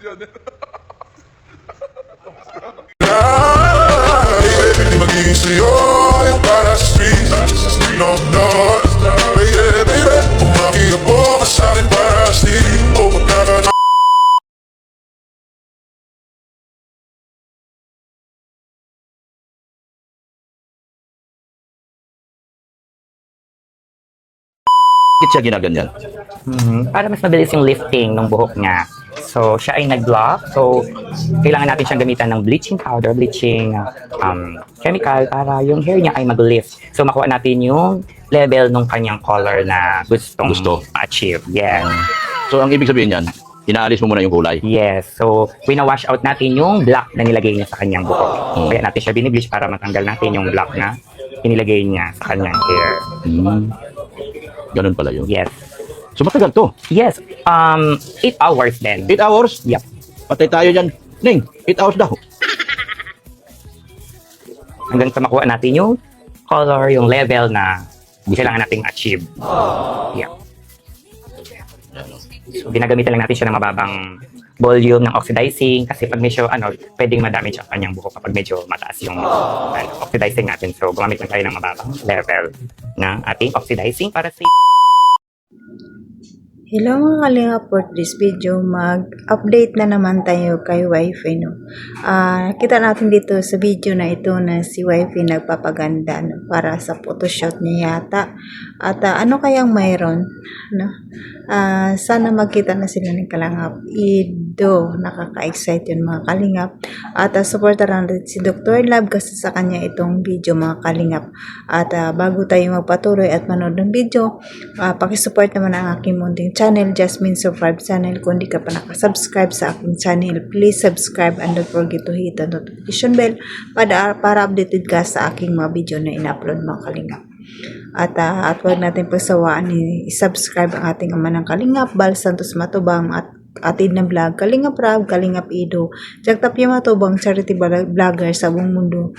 Magiging sa'yo ay para sa street. No, no, baby, baby. Umakiga po ka sa'kin para sa street. O magkaka Bakit siya ginaganyan? Para mas mabilis yung lifting ng buhok niya. So, siya ay nag-block. So, kailangan natin siyang gamitan ng bleaching powder, bleaching chemical para yung hair niya ay mag-lift. So, makuha natin yung level ng kanyang color na gusto achieve. Yes. So, ang ibig sabihin niyan, inaalis mo muna yung kulay. Yes. So, wina-wash out natin yung black na nilagay niya sa kanyang buhok. Kaya natin siya binibleach para matanggal natin yung black na inilagay niya sa kanyang hair. Ganun pala yun. Yes. So, matagal to. Yes. 8 hours then. 8 hours? Yep. Patay tayo dyan. Ning, 8 hours daw. Hanggang sa makuha natin yung color, yung level na kailangan nating achieve. Yeah. So, ginagamitan lang natin siya ng mababang volume ng oxidizing kasi pag medyo pwedeng madamage ang kanyang buhok kapag medyo mataas yung oxidizing natin. So, gumamit lang tayo ng mababang level na ating oxidizing para sa Hello mga kalinga, for this video mag-update na naman tayo kay Wifey, no. Kita natin dito sa video na ito na si Wifey nagpapaganda, no, para sa photoshoot niya yata. At ano kayang mayroon, no? Sana magkita na sila ng kalangap. Nakaka-excite yun mga kalingap. At supportaran rin si Dr. Love kasi sa kanya itong video mga kalingap. At bago tayo magpatuloy at manood ng video, pakisupport naman ang aking munting channel, Jasmine Survive channel. Kung di ka pa nakasubscribe sa aking channel, please subscribe and don't forget to hit the notification bell para updated ka sa aking mga video na in-upload mga kalingap. At huwag natin pagsawaan i-subscribe ang ating ama ng kalingap, Bal Santos Matubang at atid na vlog, Kalingap Rab, Kalingap Ido, Jagtapya Matubang, charity vlogger sa buong mundo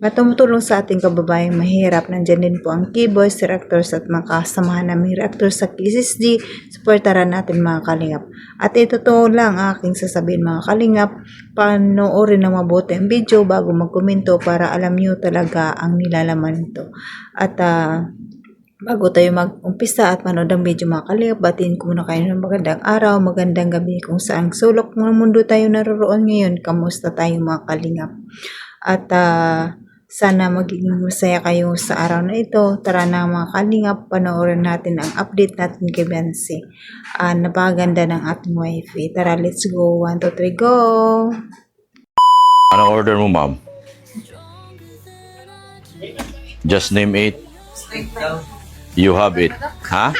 at tumutulong sa ating kababayang mahirap. Nandyan din po ang keyboards, directors at mga kasamahan namin directors sa KSSD. Supportaran natin mga kalingap. At ito to lang aking sasabihin mga kalingap. Panoorin na mabuti ang video bago magkomento para alam nyo talaga ang nilalaman nito. At bago tayo mag-umpisa at manood ang video mga kalingap, batiin ko muna kayo ng magandang araw, magandang gabi kung saang sulok ng mundo tayo naroon ngayon. Kamusta tayo mga kalingap? At sana magiging masaya kayo sa araw na ito. Tara na mga kalingap, panoorin natin ang update natin kay Bensi. Napakaganda ng ating Wifey. Tara, let's go. 1, 2, 3, go! Anong order mo, ma'am? Just name it. You have it. Ha?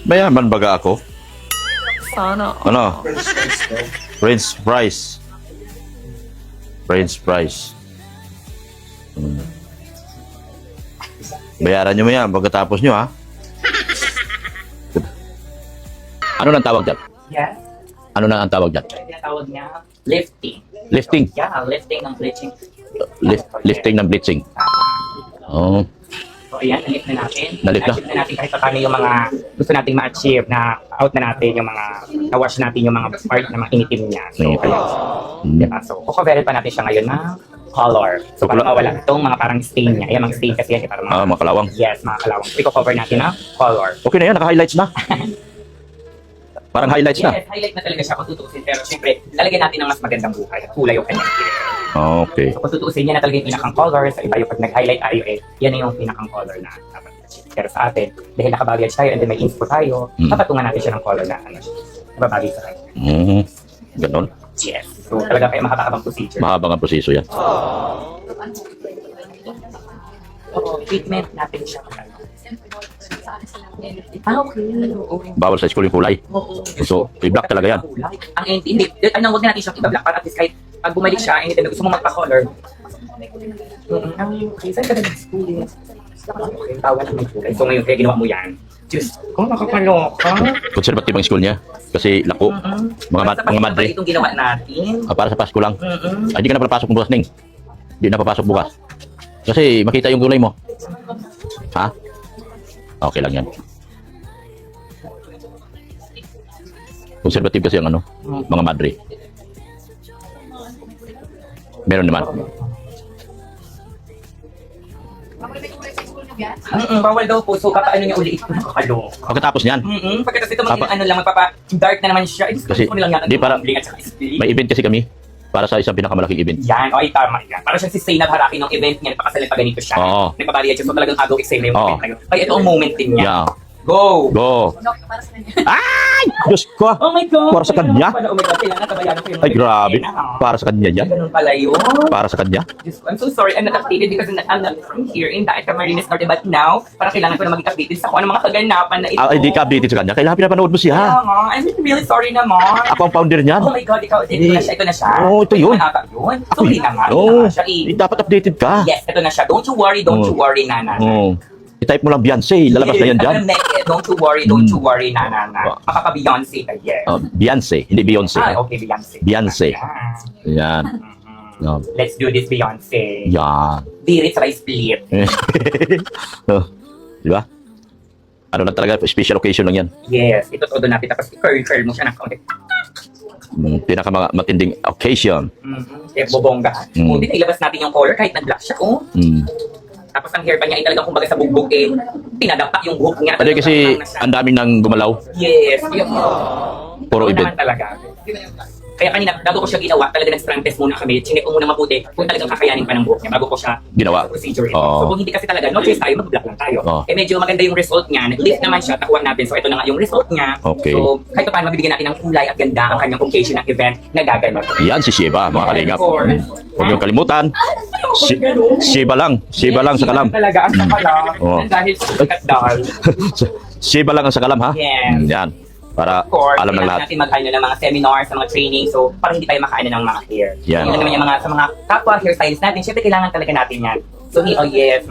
Mayaman baga ako? Sana. Ano? French fries. French fries. Bayaran nyo mo yan pagkatapos nyo, ha? Ano nang tawag dyan? Yes. Ano na ang tawag dyan? Tinatawag niya lifting. Lifting. Yeah, lifting ng bleaching. Lifting ng blitzing. Oh. So, ayan, na-lift na natin. Na-lift na? Na-achieve na natin kahit paano yung mga gusto nating ma-achieve na out na natin yung mga na-wash natin yung mga part na mga initim niya. So, ayan. Diba? So, kukoverin pa natin siya ngayon ng color. So, para mawala itong mga parang stain niya. Ayan, mga stain kasi yan. Parang Mga kalawang. Yes, mga kalawang. So, i-cover natin ng color. Okay na yan, naka-highlights na. Parang highlights na. Yes, highlight na talaga siya kung tutuusin. Pero syempre, lalagyan natin ng mas magandang buhay at kulay o kanyang hair. Okay. So, kung tutuusin, yan na talaga yung pinakang color. Sa iba yung pag nag-highlight tayo, yan na yung pinakang color na dapat achieve. Pero sa atin, dahil nakabaggage tayo and then may inspo tayo, papatungan natin siya ng color na nababagay sa kanya. Ganon. Yes. So, talaga kayo mahaba-habang procedure. Mahabang ang proseso yan. Oo, treatment natin siya. Okay. Oo. Bawal sa school yung kulay. Oo. So, i-black talaga yan. Ang hindi, huwag na natin siyang i-black para at least kahit pag bumalik siya, hindi gusto mo magpa-color. Saan ka nag-school? Okay, bawal ang mag-kulay. So ngayon, kaya ginawa mo yan. Diyos ko, nakakaloka. Conservative ang school niya. Kasi lako. Mga madre. Itong ginawa natin. Para sa Pasko lang. Ay, di ka na papasok bukas, Ning. Di na papasok bukas. Kasi makita yung kulay mo. Ha? Okay lang yan. Conservative kasi ang ano, mga madre. Meron naman. Bawal daw po. So, papaano niya ulit ito? Nakakalo. Pagkatapos niyan, Pagkatapos ito ano lang, magpapa-dark na naman siya. Kasi, Gusto ko nilang yata di para- bling at saka split. may event kasi kami para sa isang pinakamalaking event. Yan, okay, tama yan. Para siyang si Zainab Haraki ng event niya, napakasalan pa ganito siya. Oo. Nagpapariya siya, so talagang agaw-excel na yung Oo. event na yun. Kaya ito ang moment din niya. Yeah. Go! Go! Ay! Diyos ko! Oh my God! Para sa kanya? Oh my God, kailangan tabayan ko yung Ay, grabe. Para sa kanya yan. Ganun pala yun. Para sa kanya. Diyos ko, I'm so sorry, I'm not updated because I'm not from here in Daet Camarines Norte. But now, parang kailangan ko na maging updated sa kung ano mga kaganapan na ito. Ay, di ka updated sa kanya. Kailangan pinapanood mo siya. Kaya nga, I'm really sorry naman. Ako ang founder niyan. Oh my God, ikaw, ito na siya, ito na siya. Oo, ito yun. Ito yun. Sorry na nga, ito Oo. na siya eh. Dapat updated ka. Yes, ito na siya. Don't you worry, Nana. Oo. I-type mo lang Beyonce. Lalabas na yan dyan. Don't you worry, Nana. Makaka-Beyonce ka, yes. Beyonce. Hindi Beyonce. Okay, Beyonce. Beyonce. Yan. Yan. No. Let's do this, Beyonce. Yan. Dirit sa split. Oh, di ba? Ano lang talaga, special occasion lang yan. Yes, ito todo natin. Tapos i-curl mo siya ng kaunti. Matinding occasion. Kaya bobongga. Buti na ilabas natin yung color kahit nag-black siya. Oh. Mm. Tapos ang hair pa niya ay talagang kumbaga sa bugbog eh. Pinadapa yung buhok niya. Kasi kasi ang daming nang gumalaw. Yes, yung Puro Oo event. naman talaga. Kaya kanina, bago ko siya ginawa, talaga nag-strand test muna kami. Chinek ko muna mabuti kung talagang kakayanin pa ng buhok niya bago ko siya Ginawa. procedure. Oo. So kung hindi kasi talaga, no choice tayo, mag-block lang tayo. Oo. Eh medyo maganda yung result niya. Nag-lift naman siya, takuan natin. So ito na nga yung result niya. Okay. So kahit pa paano mabibigyan natin ng kulay at ganda ang kanyang occasion ng event na gaganap. Yan si Sheba, mga kalingap. Of course. Huwag niyong kalimutan. Sheba lang. Sheba lang sa kalam. Talaga, ang sakalam. Oo. Dahil sa sikat dahil. Sheba lang ang sa kalam, ha? Yes. Yan. Para Of course, alam ng kailangan lahat. natin mag-ano ng mga seminars, ng mga training, so parang hindi tayo makaano ng mga hair. Yan. Yun naman yung mga, sa mga kapwa hairstylists natin, syempre kailangan talaga natin yan. So, oh yes,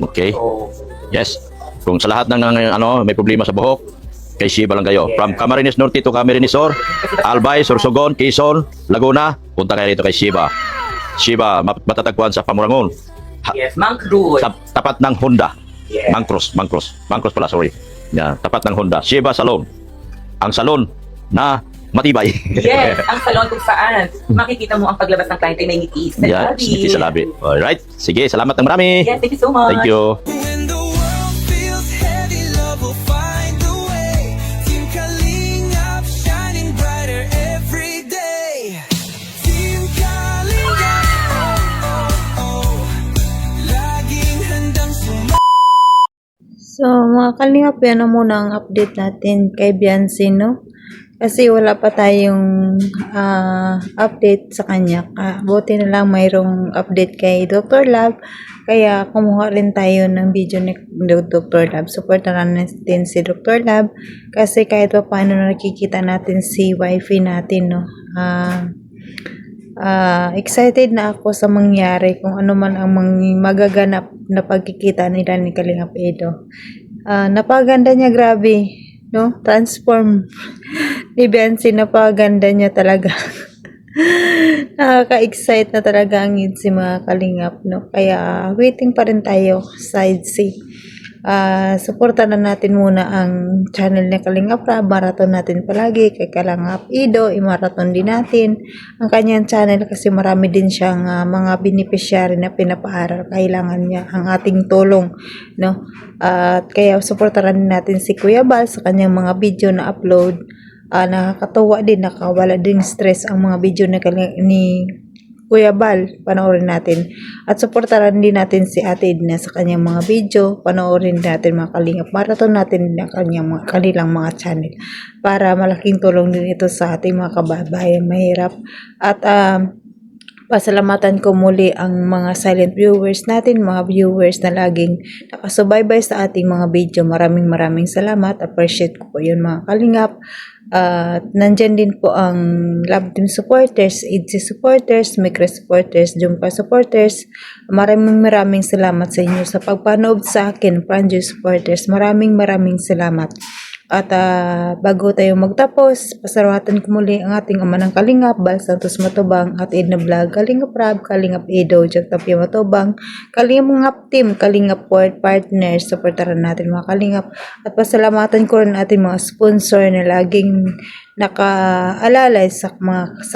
Okay. So, Yes. Kung sa lahat ng ano, may problema sa buhok, kay Sheba lang kayo. Yeah. From Camarines Norte to Camarines Sur, Albay, Sorsogon, Quezon, Laguna, punta kayo dito kay Sheba. Sheba, matatagpuan sa Pamurangon. yes, Mang Cruz. Sa tapat ng Honda. Yeah. Mangcross pala, sorry. Yan, tapat ng Honda. Sheba Salon. Ang salon na matibay. Yes, ang salon kung saan makikita mo ang paglabas ng client ay may ngiti sa Yan, labi. ngiti sa labi. Alright. Sige, salamat ng marami. Yes, thank you so much. Thank you. When the world feels heavy, love will find a way. Team Kalingap, shining brighter every day. Team Kalingap, oh, oh, oh. Laging handang So, mga kalingap, yan na muna ang update natin kay Beyonce, no? Kasi wala pa tayong update sa kanya. Buti na lang mayroong update kay Dr. Love. Kaya kumuha rin tayo ng video ni Dr. Love. Supportan natin si Dr. Love. Kasi kahit pa paano nakikita natin si wifey natin, no? Excited na ako sa mangyari kung ano man ang magaganap na pagkikita nila ni Kalingap Edo. Napaganda niya, grabe, no? Transform ni Beyonce, napaganda niya talaga. Nakaka-excite na talaga ang si mga Kalingap, no? Kaya waiting pa rin tayo side C. Suportan na natin muna ang channel ni Kalingap Rab. Marathon natin palagi kay Kalingap Edo. I-marathon din natin ang kanyang channel kasi marami din siyang mga beneficiary na pinapaaral. Kailangan niya ang ating tulong, no? At kaya suportahan din natin si Kuya Bal sa kanyang mga video na upload. Nakakatuwa din, nakawala din stress ang mga video ni Kuya Bal, panoorin natin. At suportahan din natin si Ate Edna sa kanyang mga video. Panoorin natin mga Kalingap. Marathon natin ang kanilang mga channel para malaking tulong din ito sa ating mga kababayan mahirap. At pasalamatan ko muli ang mga silent viewers natin, mga viewers na laging nakasubaybay sa ating mga video. Maraming salamat. Appreciate ko po yun mga Kalingap. Nandyan din po ang Love Team supporters, EDC supporters, Micro supporters, Jumpa supporters. Maraming salamat sa inyo sa pagpanood sa akin, Franjo supporters. Maraming salamat. At bago tayo magtapos, pasalamatan ko muli ang ating ama ng Kalingap, Bal Santos Matubang, at Edna Vlog, Kalingap Rab, Kalingap Edo, Jack Tapia Matubang, Kalingap Team, Kalingap Port Partners, supportaran natin mga Kalingap. At pasalamatan ko rin ating mga sponsor na laging nakaalalay sa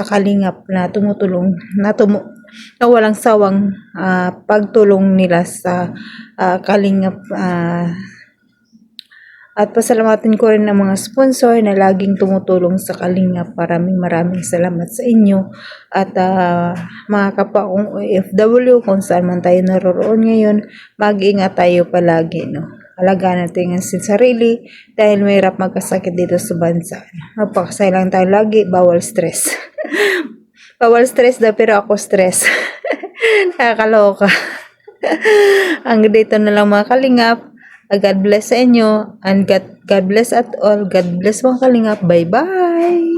Kalingap na tumutulong, na walang sawang pagtulong nila sa Kalingap. At pasalamatan ko rin ang mga sponsor na laging tumutulong sa Kalingap. Maraming salamat sa inyo. At mga kapwa kong OFW, kung saan man tayo naroroon ngayon, mag-ingat tayo palagi. No? Alagaan natin ang sarili dahil mahirap magkasakit dito sa bansa. Magpakasay lang tayo lagi, bawal stress. Bawal stress daw, pero ako stress. Nakakaloka. Hanggang dito na lang mga Kalingap. God bless sa inyo and God bless at all. God bless mga Kalingap. Bye-bye!